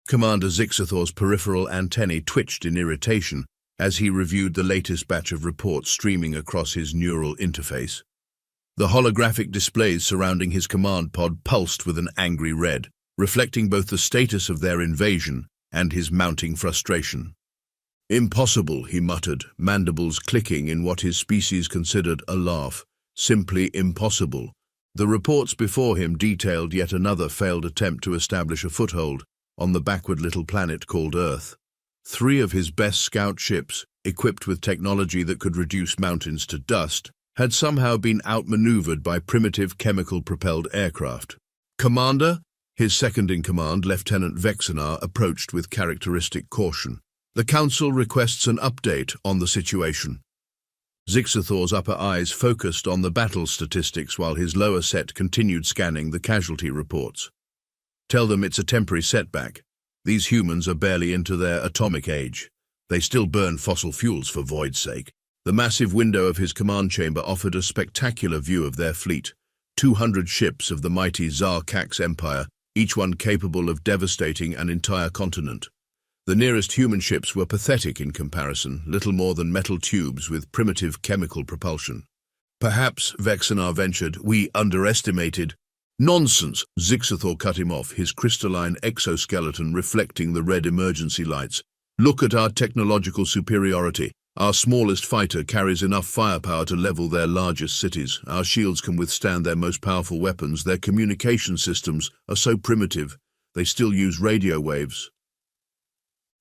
Commander Zixathor's peripheral antennae twitched in irritation as he reviewed the latest batch of reports streaming across his neural interface. The holographic displays surrounding his command pod pulsed with an angry red, reflecting both the status of their invasion and his mounting frustration. "Impossible," he muttered, mandibles clicking in what his species considered a laugh. "Simply impossible." The reports before him detailed yet another failed attempt to establish a foothold on the backward little planet called Earth. 3 of his best scout ships, equipped with technology that could reduce mountains to dust, had somehow been outmaneuvered by primitive chemical-propelled aircraft. "Commander?" His second-in-command, Lieutenant Vexenar, approached with characteristic caution. "The Council requests an update on the situation." Zixathor's upper eyes focused on the battle statistics while his lower set continued scanning the casualty reports. "Tell them it's a temporary setback. These humans are barely into their atomic age. They still burn fossil fuels for void's sake." The massive window of his command chamber offered a spectacular view of their fleet. 200 ships of the mighty Zarkax Empire, each one capable of devastating an entire continent. The nearest human ships were pathetic in comparison, little more than metal tubes with primitive chemical propulsion. "Perhaps," Vexenar ventured, "we underestimated—" "Nonsense!" Zixathor cut him off, his crystalline exoskeleton reflecting the red emergency lights. "Look at our technological superiority. Our smallest fighter carries enough firepower to level their largest cities. Our shields can withstand their most powerful weapons. Their communication systems are so primitive, they still use radio waves."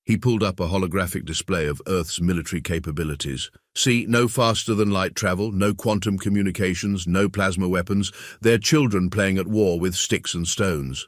He pulled up a holographic display of Earth's military capabilities. "See, no faster than light travel, no quantum communications, no plasma weapons. They're children playing at war with sticks and stones."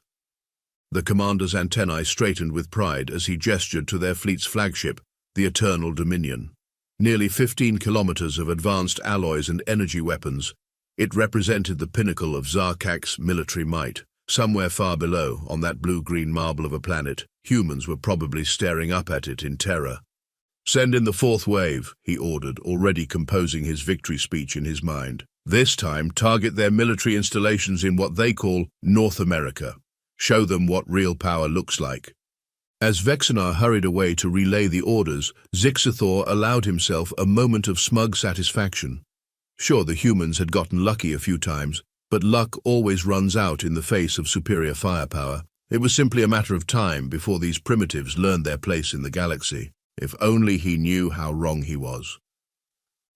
The commander's antennae straightened with pride as he gestured to their fleet's flagship, the Eternal Dominion. Nearly 15 kilometers of advanced alloys and energy weapons, it represented the pinnacle of Zarkax's military might. Somewhere far below, on that blue-green marble of a planet, humans were probably staring up at it in terror. "Send in the 4th wave," he ordered, already composing his victory speech in his mind. "This time, target their military installations in what they call North America. Show them what real power looks like." As Vexenar hurried away to relay the orders, Zixathor allowed himself a moment of smug satisfaction. Sure, the humans had gotten lucky a few times, but luck always runs out in the face of superior firepower. It was simply a matter of time before these primitives learned their place in the galaxy. If only he knew how wrong he was.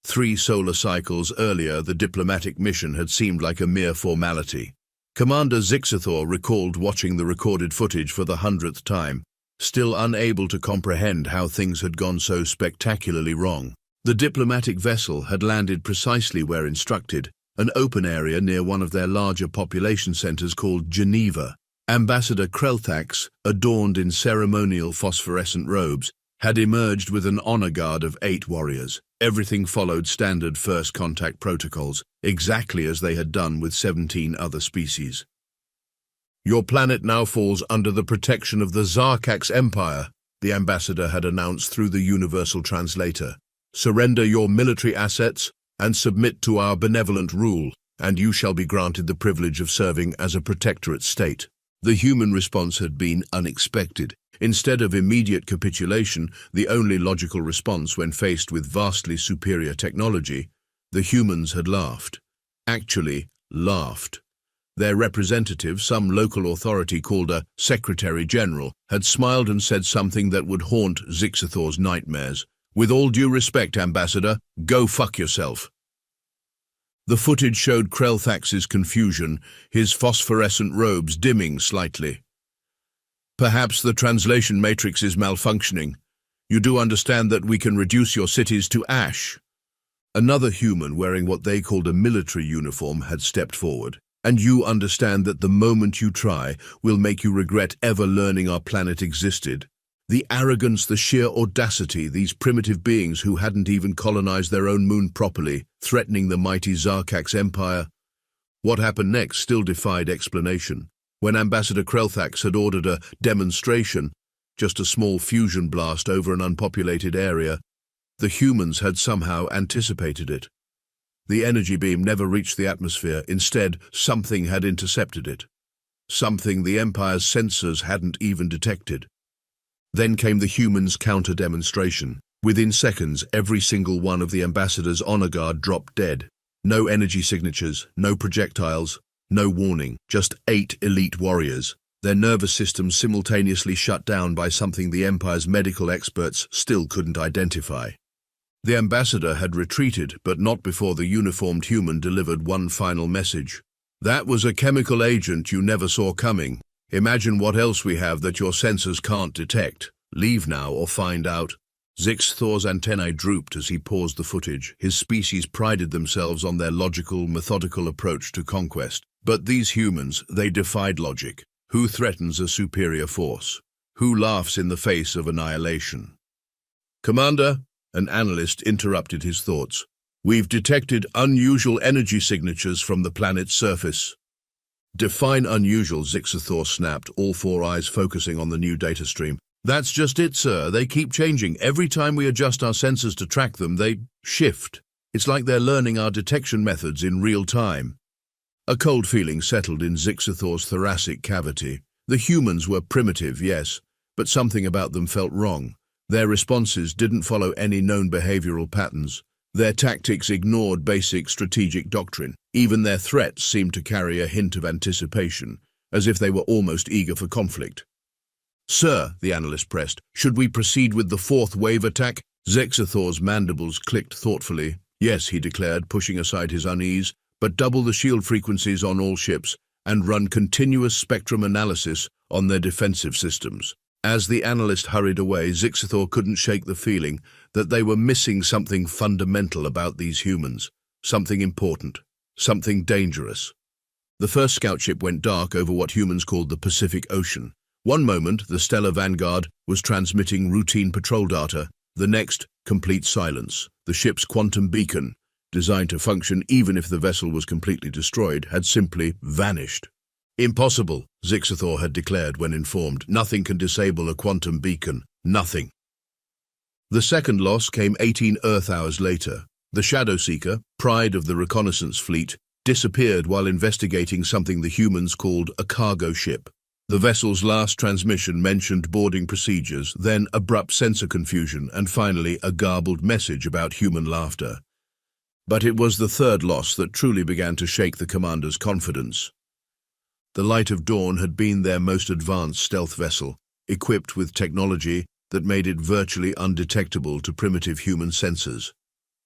3 solar cycles earlier, the diplomatic mission had seemed like a mere formality. Commander Zixathor recalled watching the recorded footage for the 100th time, still unable to comprehend how things had gone so spectacularly wrong. The diplomatic vessel had landed precisely where instructed, an open area near one of their larger population centers called Geneva. Ambassador Krelthax, adorned in ceremonial phosphorescent robes, had emerged with an honor guard of 8 warriors. Everything followed standard first contact protocols, exactly as they had done with 17 other species. "Your planet now falls under the protection of the Zarkax Empire," the ambassador had announced through the universal translator. "Surrender your military assets and submit to our benevolent rule, and you shall be granted the privilege of serving as a protectorate state." The human response had been unexpected. Instead of immediate capitulation, the only logical response when faced with vastly superior technology, the humans had laughed. Actually, laughed. Their representative, some local authority called a Secretary General, had smiled and said something that would haunt Zixathor's nightmares. "With all due respect, Ambassador, go fuck yourself." The footage showed Krelthax's confusion, his phosphorescent robes dimming slightly. "Perhaps the translation matrix is malfunctioning. You do understand that we can reduce your cities to ash." Another human wearing what they called a military uniform had stepped forward. "And you understand that the moment you try will make you regret ever learning our planet existed." The arrogance, the sheer audacity, these primitive beings who hadn't even colonized their own moon properly, threatening the mighty Zarkax Empire. What happened next still defied explanation. When Ambassador Krelthax had ordered a demonstration, just a small fusion blast over an unpopulated area, the humans had somehow anticipated it. The energy beam never reached the atmosphere. Instead, something had intercepted it. Something the Empire's sensors hadn't even detected. Then came the humans' counter-demonstration. Within seconds, every single one of the ambassador's honor guard dropped dead. No energy signatures, no projectiles, no warning, just 8 elite warriors. Their nervous systems simultaneously shut down by something the Empire's medical experts still couldn't identify. The ambassador had retreated, but not before the uniformed human delivered one final message. "That was a chemical agent you never saw coming. Imagine what else we have that your sensors can't detect. Leave now or find out." Zixthor's antennae drooped as he paused the footage. His species prided themselves on their logical, methodical approach to conquest. But these humans, they defied logic. Who threatens a superior force? Who laughs in the face of annihilation? "Commander," an analyst interrupted his thoughts. "We've detected unusual energy signatures from the planet's surface." "Define unusual," Zixthor snapped, all 4 eyes focusing on the new data stream. "That's just it, sir. They keep changing. Every time we adjust our sensors to track them, they shift. It's like they're learning our detection methods in real time." A cold feeling settled in Zixthor's thoracic cavity. The humans were primitive, yes, but something about them felt wrong. Their responses didn't follow any known behavioral patterns. Their tactics ignored basic strategic doctrine. Even their threats seemed to carry a hint of anticipation, as if they were almost eager for conflict. "Sir," the analyst pressed, "should we proceed with the 4th wave attack?" Zixthor's mandibles clicked thoughtfully. "Yes," he declared, pushing aside his unease, "but double the shield frequencies on all ships and run continuous spectrum analysis on their defensive systems." As the analyst hurried away, Zixthor couldn't shake the feeling that they were missing something fundamental about these humans, something important, something dangerous. The first scout ship went dark over what humans called the Pacific Ocean. One moment, the Stellar Vanguard was transmitting routine patrol data. The next, complete silence. The ship's quantum beacon, designed to function even if the vessel was completely destroyed, had simply vanished. "Impossible," Zixthor had declared when informed. "Nothing can disable a quantum beacon. Nothing." The second loss came 18 Earth hours later. The Shadow Seeker, pride of the reconnaissance fleet, disappeared while investigating something the humans called a cargo ship. The vessel's last transmission mentioned boarding procedures, then abrupt sensor confusion, and finally a garbled message about human laughter. But it was the third loss that truly began to shake the commander's confidence. The Light of Dawn had been their most advanced stealth vessel, equipped with technology that made it virtually undetectable to primitive human sensors.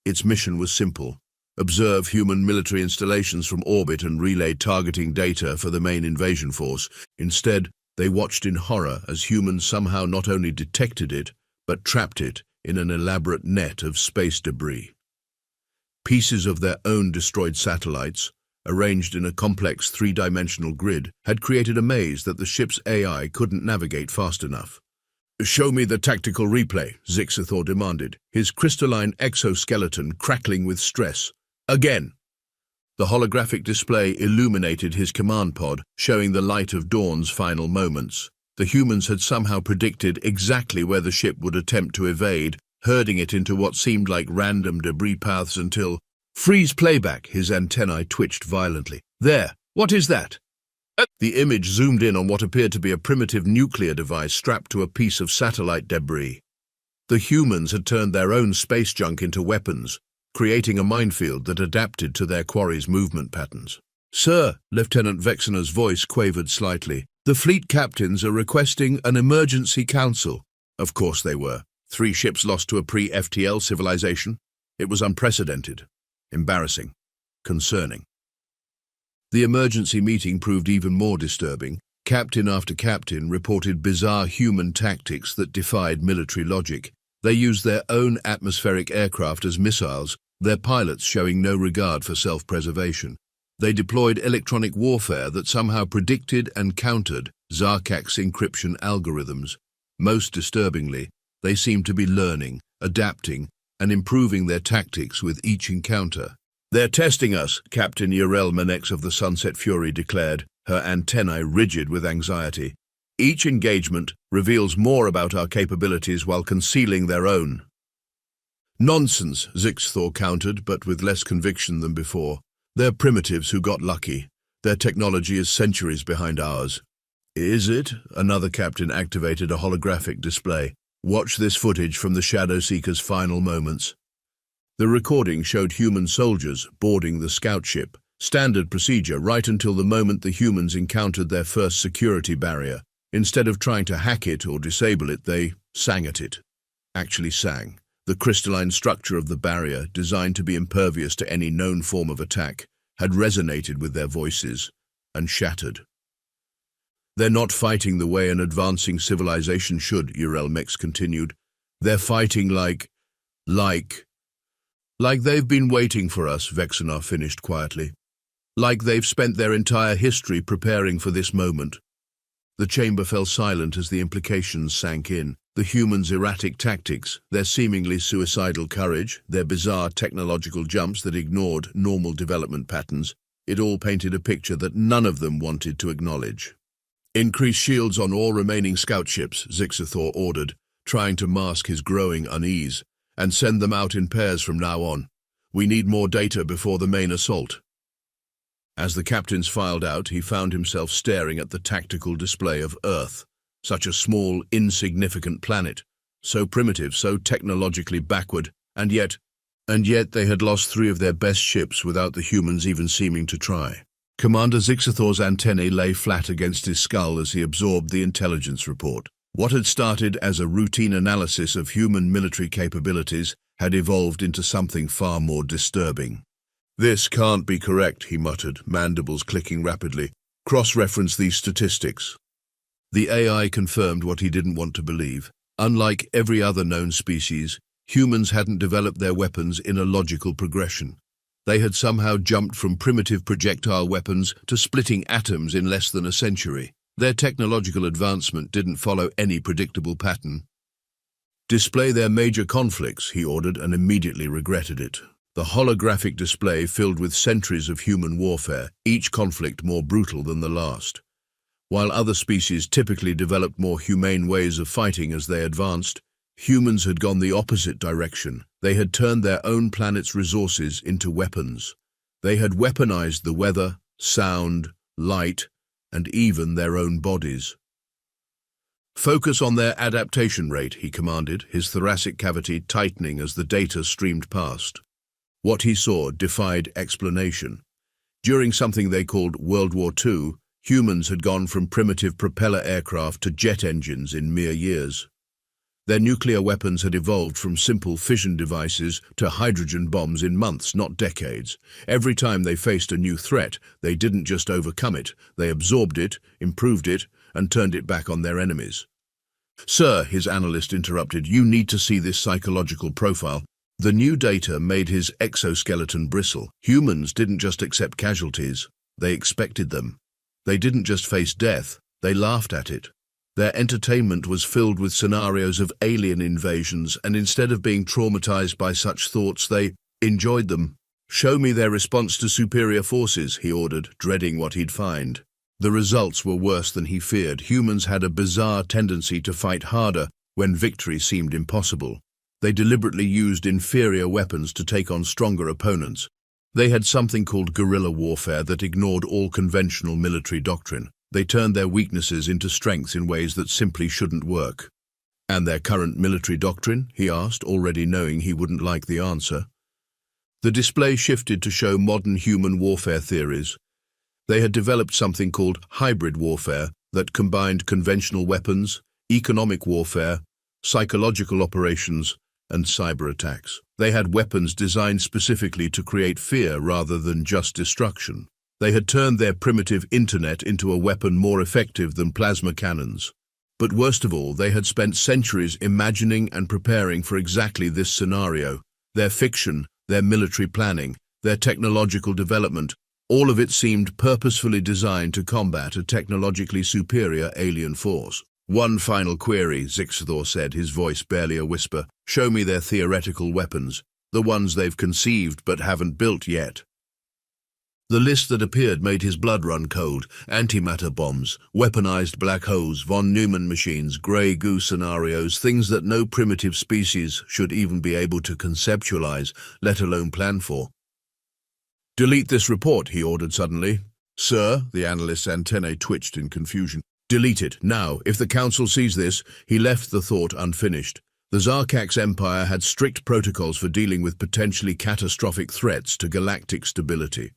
Its mission was simple: observe human military installations from orbit and relay targeting data for the main invasion force. Instead, they watched in horror as humans somehow not only detected it, but trapped it in an elaborate net of space debris. Pieces of their own destroyed satellites, arranged in a complex 3-dimensional grid, had created a maze that the ship's AI couldn't navigate fast enough. "Show me the tactical replay," Zixthor demanded, his crystalline exoskeleton crackling with stress. "Again!" The holographic display illuminated his command pod, showing the Light of Dawn's final moments. The humans had somehow predicted exactly where the ship would attempt to evade, herding it into what seemed like random debris paths until... "Freeze playback!" His antennae twitched violently. "There! What is that?" The image zoomed in on what appeared to be a primitive nuclear device strapped to a piece of satellite debris. The humans had turned their own space junk into weapons, creating a minefield that adapted to their quarry's movement patterns. "Sir," Lieutenant Vexena's voice quavered slightly, "the fleet captains are requesting an emergency council." Of course they were. 3 ships lost to a pre-FTL civilization. It was unprecedented, embarrassing, concerning. The emergency meeting proved even more disturbing. Captain after captain reported bizarre human tactics that defied military logic. They used their own atmospheric aircraft as missiles, their pilots showing no regard for self-preservation. They deployed electronic warfare that somehow predicted and countered Zarkak's encryption algorithms. Most disturbingly, they seemed to be learning, adapting, and improving their tactics with each encounter. "They're testing us," Captain Yarel Manex of the Sunset Fury declared, her antennae rigid with anxiety. "Each engagement reveals more about our capabilities while concealing their own." "Nonsense," Zixthor countered, but with less conviction than before. "They're primitives who got lucky. Their technology is centuries behind ours." Is it? Another captain activated a holographic display. Watch this footage from the Shadow Seeker's final moments. The recording showed human soldiers boarding the scout ship. Standard procedure right until the moment the humans encountered their first security barrier. Instead of trying to hack it or disable it, they sang at it. Actually sang. The crystalline structure of the barrier, designed to be impervious to any known form of attack, had resonated with their voices and shattered. They're not fighting the way an advancing civilization should, Urelmex continued. They're fighting like they've been waiting for us, Vexenar finished quietly. Like they've spent their entire history preparing for this moment. The chamber fell silent as the implications sank in. The humans' erratic tactics, their seemingly suicidal courage, their bizarre technological jumps that ignored normal development patterns, it all painted a picture that none of them wanted to acknowledge. Increase shields on all remaining scout ships, Zixathor ordered, trying to mask his growing unease, and send them out in pairs from now on. We need more data before the main assault. As the captains filed out, he found himself staring at the tactical display of Earth. Such a small, insignificant planet, so primitive, so technologically backward, and yet they had lost 3 of their best ships without the humans even seeming to try. Commander Zixathor's antennae lay flat against his skull as he absorbed the intelligence report. What had started as a routine analysis of human military capabilities had evolved into something far more disturbing. This can't be correct, he muttered, mandibles clicking rapidly. Cross-reference these statistics. The AI confirmed what he didn't want to believe. Unlike every other known species, humans hadn't developed their weapons in a logical progression. They had somehow jumped from primitive projectile weapons to splitting atoms in less than a century. Their technological advancement didn't follow any predictable pattern. Display their major conflicts, he ordered, and immediately regretted it. The holographic display filled with centuries of human warfare, each conflict more brutal than the last. While other species typically developed more humane ways of fighting as they advanced, humans had gone the opposite direction. They had turned their own planet's resources into weapons. They had weaponized the weather, sound, light, and even their own bodies. Focus on their adaptation rate, he commanded, his thoracic cavity tightening as the data streamed past. What he saw defied explanation. During something they called World War II, humans had gone from primitive propeller aircraft to jet engines in mere years. Their nuclear weapons had evolved from simple fission devices to hydrogen bombs in months, not decades. Every time they faced a new threat, they didn't just overcome it, they absorbed it, improved it, and turned it back on their enemies. Sir, his analyst interrupted, you need to see this psychological profile. The new data made his exoskeleton bristle. Humans didn't just accept casualties, they expected them. They didn't just face death, they laughed at it. Their entertainment was filled with scenarios of alien invasions, and instead of being traumatized by such thoughts, they enjoyed them. Show me their response to superior forces, he ordered, dreading what he'd find. The results were worse than he feared. Humans had a bizarre tendency to fight harder when victory seemed impossible. They deliberately used inferior weapons to take on stronger opponents. They had something called guerrilla warfare that ignored all conventional military doctrine. They turned their weaknesses into strengths in ways that simply shouldn't work. And their current military doctrine? He asked, already knowing he wouldn't like the answer. The display shifted to show modern human warfare theories. They had developed something called hybrid warfare that combined conventional weapons, economic warfare, psychological operations, and cyber attacks. They had weapons designed specifically to create fear rather than just destruction. They had turned their primitive internet into a weapon more effective than plasma cannons. But worst of all, they had spent centuries imagining and preparing for exactly this scenario. Their fiction, their military planning, their technological development, all of it seemed purposefully designed to combat a technologically superior alien force. One final query, Zixathor said, his voice barely a whisper. Show me their theoretical weapons, the ones they've conceived but haven't built yet. The list that appeared made his blood run cold. Antimatter bombs, weaponized black holes, von Neumann machines, grey goo scenarios, things that no primitive species should even be able to conceptualize, let alone plan for. Delete this report, he ordered suddenly. Sir, the analyst's antennae twitched in confusion. Delete it, now. If the Council sees this, he left the thought unfinished. The Zarkak's empire had strict protocols for dealing with potentially catastrophic threats to galactic stability.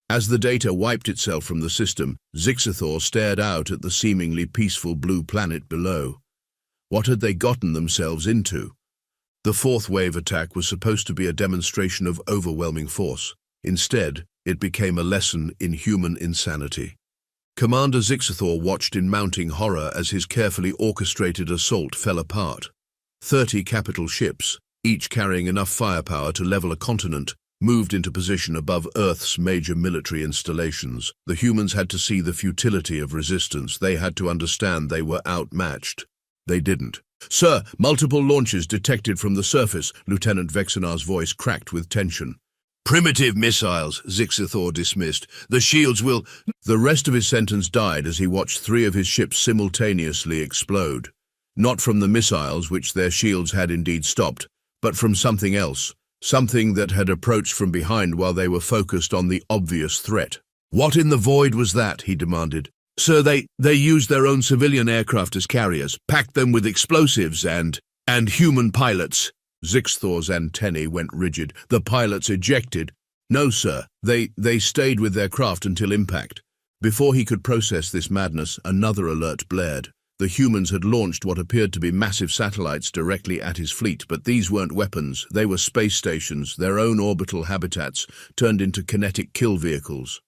As the data wiped itself from the system, Zixathor stared out at the seemingly peaceful blue planet below. What had they gotten themselves into? The fourth wave attack was supposed to be a demonstration of overwhelming force. Instead, it became a lesson in human insanity. Commander Zixathor watched in mounting horror as his carefully orchestrated assault fell apart. 30 capital ships, each carrying enough firepower to level a continent, moved into position above Earth's major military installations. The humans had to see the futility of resistance. They had to understand they were outmatched. They didn't. "Sir, multiple launches detected from the surface," Lieutenant Vexenar's voice cracked with tension. "Primitive missiles," Zixathor dismissed. "The shields will—" The rest of his sentence died as he watched 3 of his ships simultaneously explode. Not from the missiles, which their shields had indeed stopped, but from something else. Something that had approached from behind while they were focused on the obvious threat. "What in the void was that?" he demanded. "Sir, they used their own civilian aircraft as carriers, packed them with explosives and human pilots." Zixthor's antennae went rigid. "The pilots ejected?" "No, sir. They stayed with their craft until impact." Before he could process this madness, another alert blared. The humans had launched what appeared to be massive satellites directly at his fleet, but these weren't weapons. They were space stations, their own orbital habitats, turned into kinetic kill vehicles.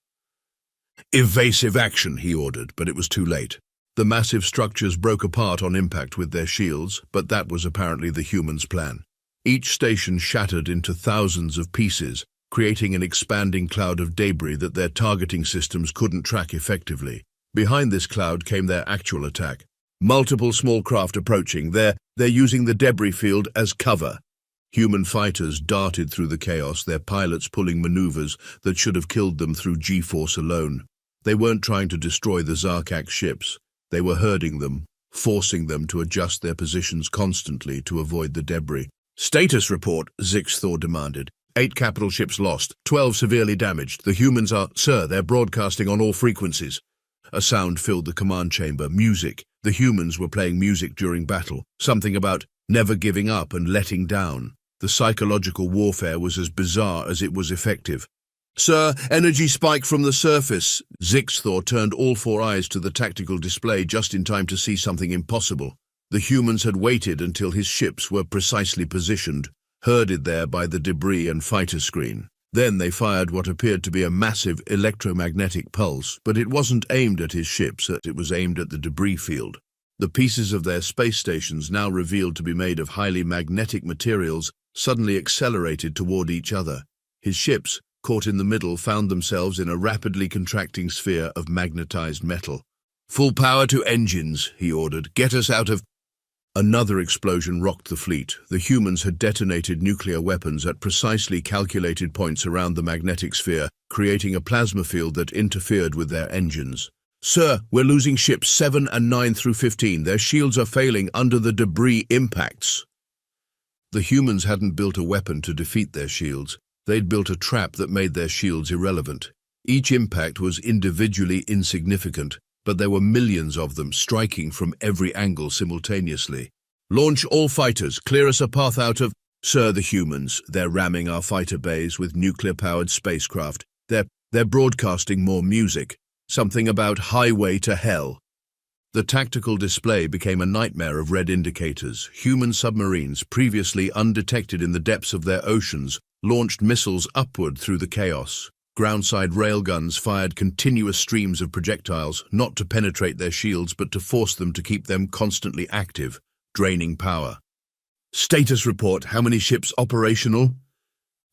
"Evasive action," he ordered, but it was too late. The massive structures broke apart on impact with their shields, but that was apparently the humans' plan. Each station shattered into thousands of pieces, creating an expanding cloud of debris that their targeting systems couldn't track effectively. Behind this cloud came their actual attack. Multiple small craft approaching. They're using the debris field as cover. Human fighters darted through the chaos, their pilots pulling maneuvers that should have killed them through G-force alone. They weren't trying to destroy the Zarkak ships. They were herding them, forcing them to adjust their positions constantly to avoid the debris. "Status report," Zixthor demanded. 8 capital ships lost, 12 severely damaged. The humans are— "Sir, they're broadcasting on all frequencies." A sound filled the command chamber. Music. The humans were playing music during battle. Something about never giving up and letting down. The psychological warfare was as bizarre as it was effective. "Sir, energy spike from the surface." Zixthor turned all 4 eyes to the tactical display just in time to see something impossible. The humans had waited until his ships were precisely positioned, herded there by the debris and fighter screen. Then they fired what appeared to be a massive electromagnetic pulse, but it wasn't aimed at his ships, it was aimed at the debris field. The pieces of their space stations, now revealed to be made of highly magnetic materials, suddenly accelerated toward each other. His ships, caught in the middle, found themselves in a rapidly contracting sphere of magnetized metal. "Full power to engines," he ordered. "Get us out of—" Another explosion rocked the fleet. The humans had detonated nuclear weapons at precisely calculated points around the magnetic sphere, creating a plasma field that interfered with their engines. "Sir, we're losing ships 7 and 9 through 15. Their shields are failing under the debris impacts." The humans hadn't built a weapon to defeat their shields. They'd built a trap that made their shields irrelevant. Each impact was individually insignificant, but there were millions of them striking from every angle simultaneously. "Launch all fighters, clear us a path out of—" "Sir, the humans, they're ramming our fighter bays with nuclear-powered spacecraft. They're broadcasting more music, something about highway to hell." The tactical display became a nightmare of red indicators. Human submarines, previously undetected in the depths of their oceans, launched missiles upward through the chaos. Groundside railguns fired continuous streams of projectiles, not to penetrate their shields, but to force them to keep them constantly active, draining power. "Status report, how many ships operational?"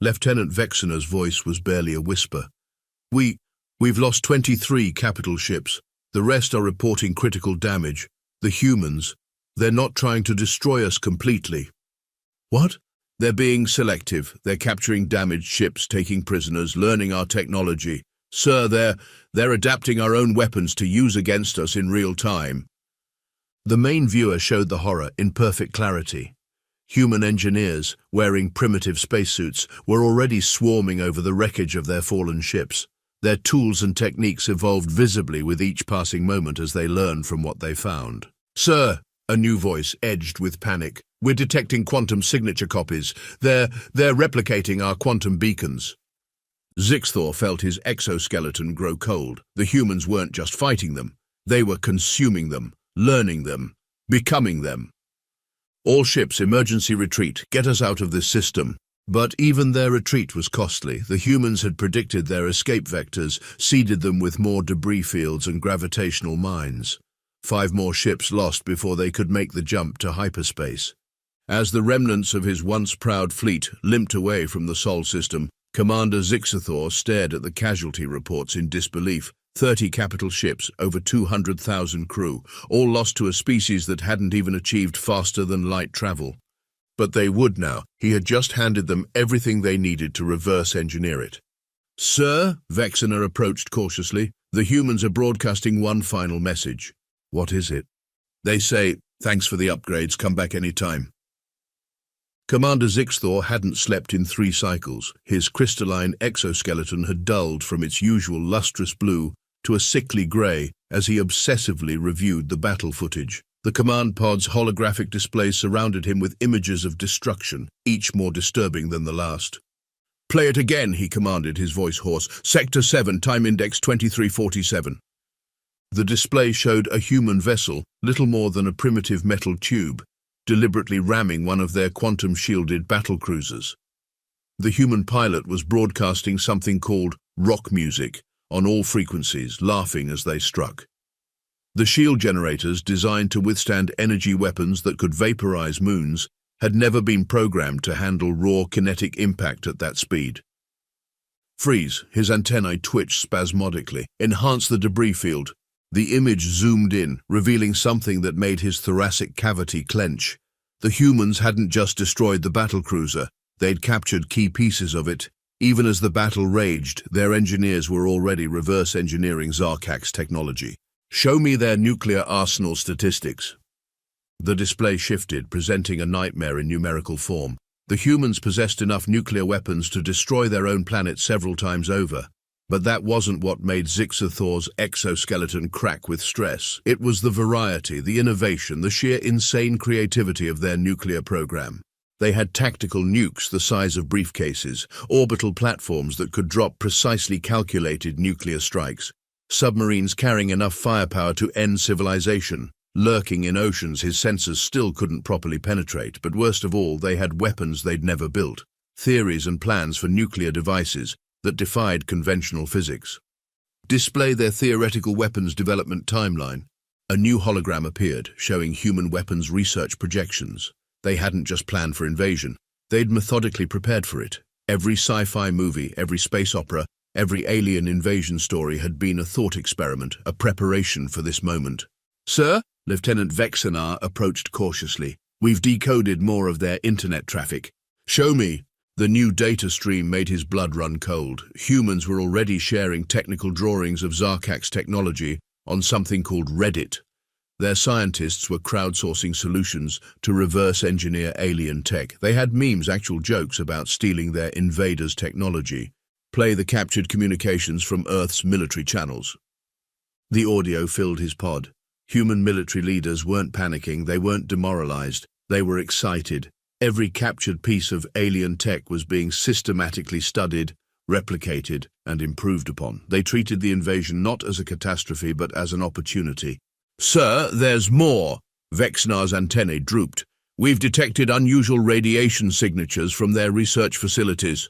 Lieutenant Vexener's voice was barely a whisper. We've lost 23 capital ships. The rest are reporting critical damage. The humans, they're not trying to destroy us completely." "What?" "They're being selective. They're capturing damaged ships, taking prisoners, learning our technology. Sir, they're adapting our own weapons to use against us in real time." The main viewer showed the horror in perfect clarity. Human engineers, wearing primitive spacesuits, were already swarming over the wreckage of their fallen ships. Their tools and techniques evolved visibly with each passing moment as they learned from what they found. "Sir," a new voice edged with panic, "we're detecting quantum signature copies. They're replicating our quantum beacons." Zixthor felt his exoskeleton grow cold. The humans weren't just fighting them. They were consuming them, learning them, becoming them. "All ships, emergency retreat. Get us out of this system." But even their retreat was costly. The humans had predicted their escape vectors, seeded them with more debris fields and gravitational mines. 5 more ships lost before they could make the jump to hyperspace. As the remnants of his once proud fleet limped away from the Sol system, Commander Zixthor stared at the casualty reports in disbelief. 30 capital ships, over 200,000 crew, all lost to a species that hadn't even achieved faster-than-light travel. But they would now. He had just handed them everything they needed to reverse engineer it. "Sir," Vexener approached cautiously, "the humans are broadcasting one final message." "What is it?" "They say, 'Thanks for the upgrades, come back any time.'" Commander Zixthor hadn't slept in 3 cycles. His crystalline exoskeleton had dulled from its usual lustrous blue to a sickly grey as he obsessively reviewed the battle footage. The command pod's holographic display surrounded him with images of destruction, each more disturbing than the last. "Play it again," he commanded, his voice hoarse. "Sector 7, time index 2347. The display showed a human vessel, little more than a primitive metal tube, deliberately ramming one of their quantum-shielded battlecruisers. The human pilot was broadcasting something called rock music on all frequencies, laughing as they struck. The shield generators, designed to withstand energy weapons that could vaporize moons, had never been programmed to handle raw kinetic impact at that speed. "Freeze," his antennae twitched spasmodically. "Enhance the debris field." The image zoomed in, revealing something that made his thoracic cavity clench. The humans hadn't just destroyed the battlecruiser, they'd captured key pieces of it. Even as the battle raged, their engineers were already reverse engineering Zarkak's technology. "Show me their nuclear arsenal statistics." The display shifted, presenting a nightmare in numerical form. The humans possessed enough nuclear weapons to destroy their own planet several times over. But that wasn't what made Zixthor's exoskeleton crack with stress. It was the variety, the innovation, the sheer insane creativity of their nuclear program. They had tactical nukes the size of briefcases, orbital platforms that could drop precisely calculated nuclear strikes, submarines carrying enough firepower to end civilization, lurking in oceans his sensors still couldn't properly penetrate, but worst of all, they had weapons they'd never built, theories and plans for nuclear devices that defied conventional physics. "Display their theoretical weapons development timeline." A new hologram appeared, showing human weapons research projections. They hadn't just planned for invasion, they'd methodically prepared for it. Every sci-fi movie, every space opera, every alien invasion story had been a thought experiment, a preparation for this moment. "Sir," Lieutenant Vexenar approached cautiously, "we've decoded more of their internet traffic." "Show me." The new data stream made his blood run cold. Humans were already sharing technical drawings of Zarkak's technology on something called Reddit. Their scientists were crowdsourcing solutions to reverse engineer alien tech. They had memes, actual jokes about stealing their invaders' technology. "Play the captured communications from Earth's military channels." The audio filled his pod. Human military leaders weren't panicking, they weren't demoralized, they were excited. Every captured piece of alien tech was being systematically studied, replicated, and improved upon. They treated the invasion not as a catastrophe, but as an opportunity. "Sir, there's more." Vexenar's antennae drooped. "We've detected unusual radiation signatures from their research facilities."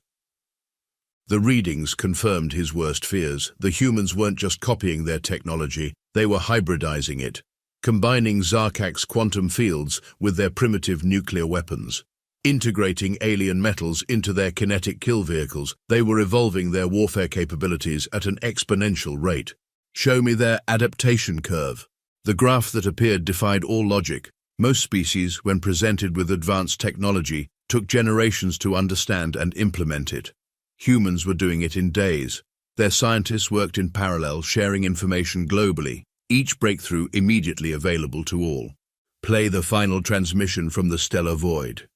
The readings confirmed his worst fears. The humans weren't just copying their technology, they were hybridizing it, combining Zarkak's quantum fields with their primitive nuclear weapons. Integrating alien metals into their kinetic kill vehicles, they were evolving their warfare capabilities at an exponential rate. "Show me their adaptation curve." The graph that appeared defied all logic. Most species, when presented with advanced technology, took generations to understand and implement it. Humans were doing it in days. Their scientists worked in parallel, sharing information globally, each breakthrough immediately available to all. "Play the final transmission from the stellar void."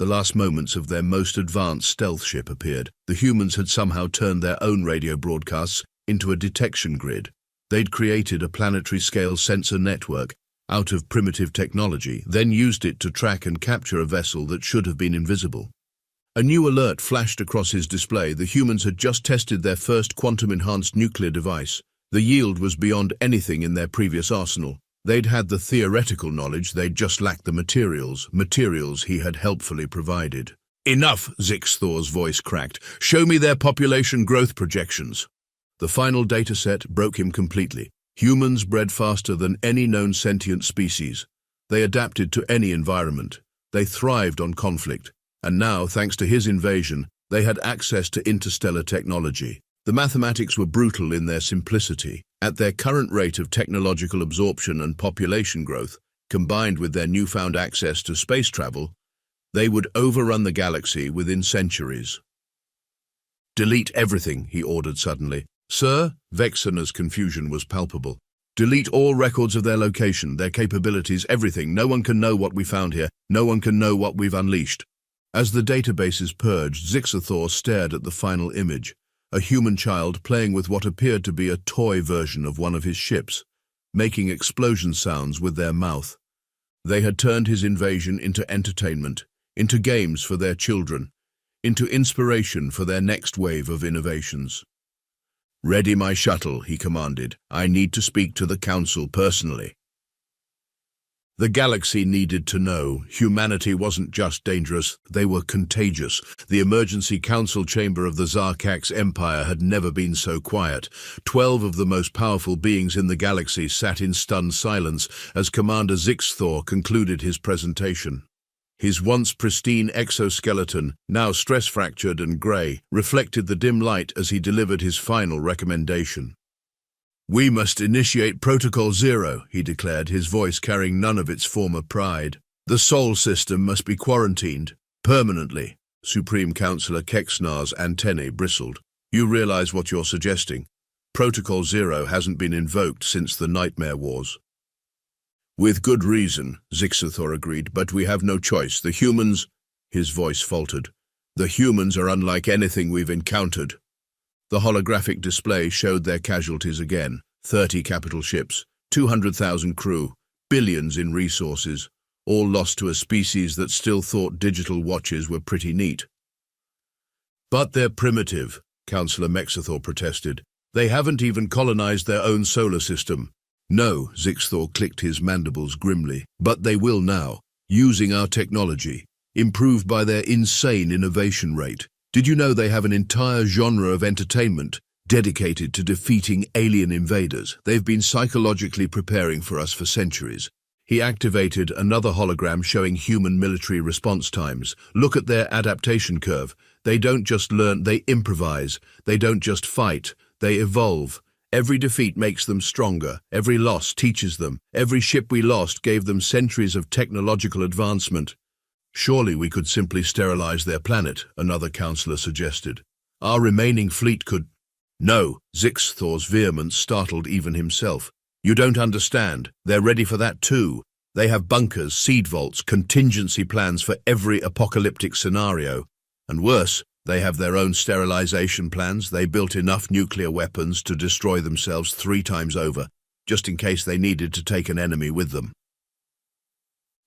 The last moments of their most advanced stealth ship appeared. The humans had somehow turned their own radio broadcasts into a detection grid. They'd created a planetary-scale sensor network out of primitive technology, then used it to track and capture a vessel that should have been invisible. A new alert flashed across his display. The humans had just tested their first quantum-enhanced nuclear device. The yield was beyond anything in their previous arsenal. They'd had the theoretical knowledge, they'd just lacked the materials he had helpfully provided. "Enough," Zixthor's voice cracked. "Show me their population growth projections." The final data set broke him completely. Humans bred faster than any known sentient species. They adapted to any environment. They thrived on conflict. And now, thanks to his invasion, they had access to interstellar technology. The mathematics were brutal in their simplicity. At their current rate of technological absorption and population growth, combined with their newfound access to space travel, they would overrun the galaxy within centuries. "Delete everything," he ordered suddenly. "Sir?" Vexena's confusion was palpable. "Delete all records of their location, their capabilities, everything. No one can know what we found here. No one can know what we've unleashed." As the databases purged, Zixthor stared at the final image. A human child playing with what appeared to be a toy version of one of his ships, making explosion sounds with their mouth. They had turned his invasion into entertainment, into games for their children, into inspiration for their next wave of innovations. "Ready my shuttle," he commanded. "I need to speak to the Council personally." The galaxy needed to know. Humanity wasn't just dangerous, they were contagious. The emergency council chamber of the Zarkax Empire had never been so quiet. 12 of the most powerful beings in the galaxy sat in stunned silence as Commander Zixthor concluded his presentation. His once pristine exoskeleton, now stress-fractured and grey, reflected the dim light as he delivered his final recommendation. "We must initiate Protocol Zero," he declared, his voice carrying none of its former pride. "The Sol system must be quarantined, permanently." Supreme Councillor Kexnar's antennae bristled. "You realize what you're suggesting? Protocol Zero hasn't been invoked since the Nightmare Wars." "With good reason," Zixthor agreed, "but we have no choice. The humans—" His voice faltered. "The humans are unlike anything we've encountered." The holographic display showed their casualties again. 30 capital ships, 200,000 crew, billions in resources, all lost to a species that still thought digital watches were pretty neat. "But they're primitive," Councillor Mexithor protested. "They haven't even colonized their own solar system." "No," Zixthor clicked his mandibles grimly, "but they will now, using our technology, improved by their insane innovation rate. Did you know they have an entire genre of entertainment dedicated to defeating alien invaders? They've been psychologically preparing for us for centuries." He activated another hologram showing human military response times. "Look at their adaptation curve. They don't just learn, they improvise. They don't just fight, they evolve. Every defeat makes them stronger. Every loss teaches them. Every ship we lost gave them centuries of technological advancement." "Surely we could simply sterilize their planet," another councillor suggested. "Our remaining fleet could—" "No," Zixthor's vehemence startled even himself. "You don't understand. They're ready for that too. They have bunkers, seed vaults, contingency plans for every apocalyptic scenario. And worse, they have their own sterilization plans. They built enough nuclear weapons to destroy themselves 3 times over, just in case they needed to take an enemy with them."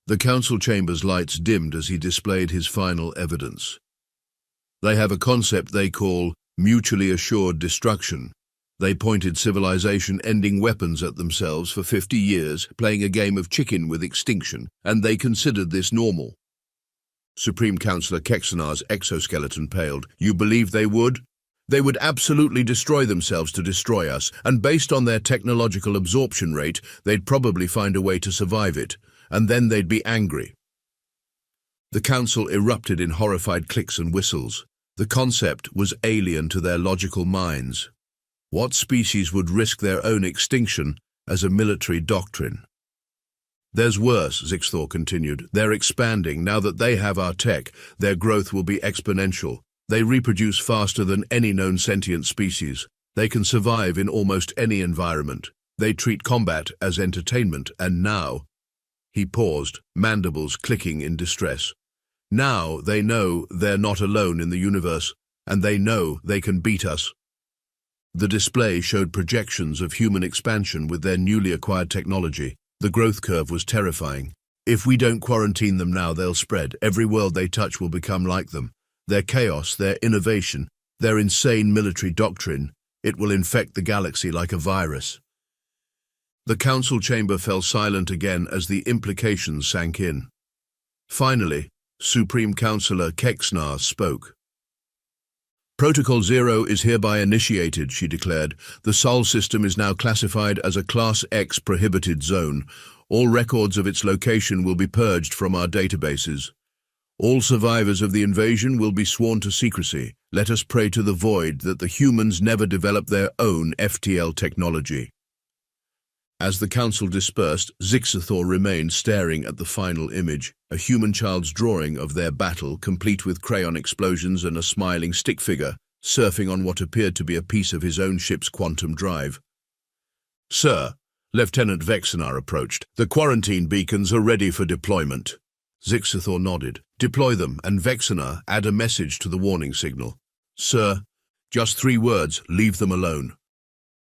The council chamber's lights dimmed as he displayed his final evidence. "They have a concept they call mutually assured destruction. They pointed civilization-ending weapons at themselves for 50 years, playing a game of chicken with extinction, and they considered this normal." Supreme Councillor Kexanar's exoskeleton paled. "You believe they would? They would absolutely destroy themselves to destroy us, and based on their technological absorption rate, they'd probably find a way to survive it. And then they'd be angry." The council erupted in horrified clicks and whistles. The concept was alien to their logical minds. What species would risk their own extinction as a military doctrine? "There's worse," Zixthor continued. "They're expanding. Now that they have our tech, their growth will be exponential. They reproduce faster than any known sentient species. They can survive in almost any environment. They treat combat as entertainment, and now—" He paused, mandibles clicking in distress. Now they know they're not alone in the universe, and they know they can beat us. The display showed projections of human expansion with their newly acquired technology. The growth curve was terrifying. If we don't quarantine them now, they'll spread. Every world they touch will become like them. Their chaos, their innovation, their insane military doctrine, it will infect the galaxy like a virus. The council chamber fell silent again as the implications sank in. Finally, Supreme Councillor Kexnar spoke. Protocol 0 is hereby initiated, she declared. The Sol system is now classified as a Class X prohibited zone. All records of its location will be purged from our databases. All survivors of the invasion will be sworn to secrecy. Let us pray to the void that the humans never develop their own FTL technology. As the council dispersed, Zixathor remained staring at the final image, a human child's drawing of their battle, complete with crayon explosions and a smiling stick figure, surfing on what appeared to be a piece of his own ship's quantum drive. Sir, Lieutenant Vexenar approached. The quarantine beacons are ready for deployment. Zixathor nodded. Deploy them, and Vexenar, add a message to the warning signal. Sir, just 3 words, leave them alone.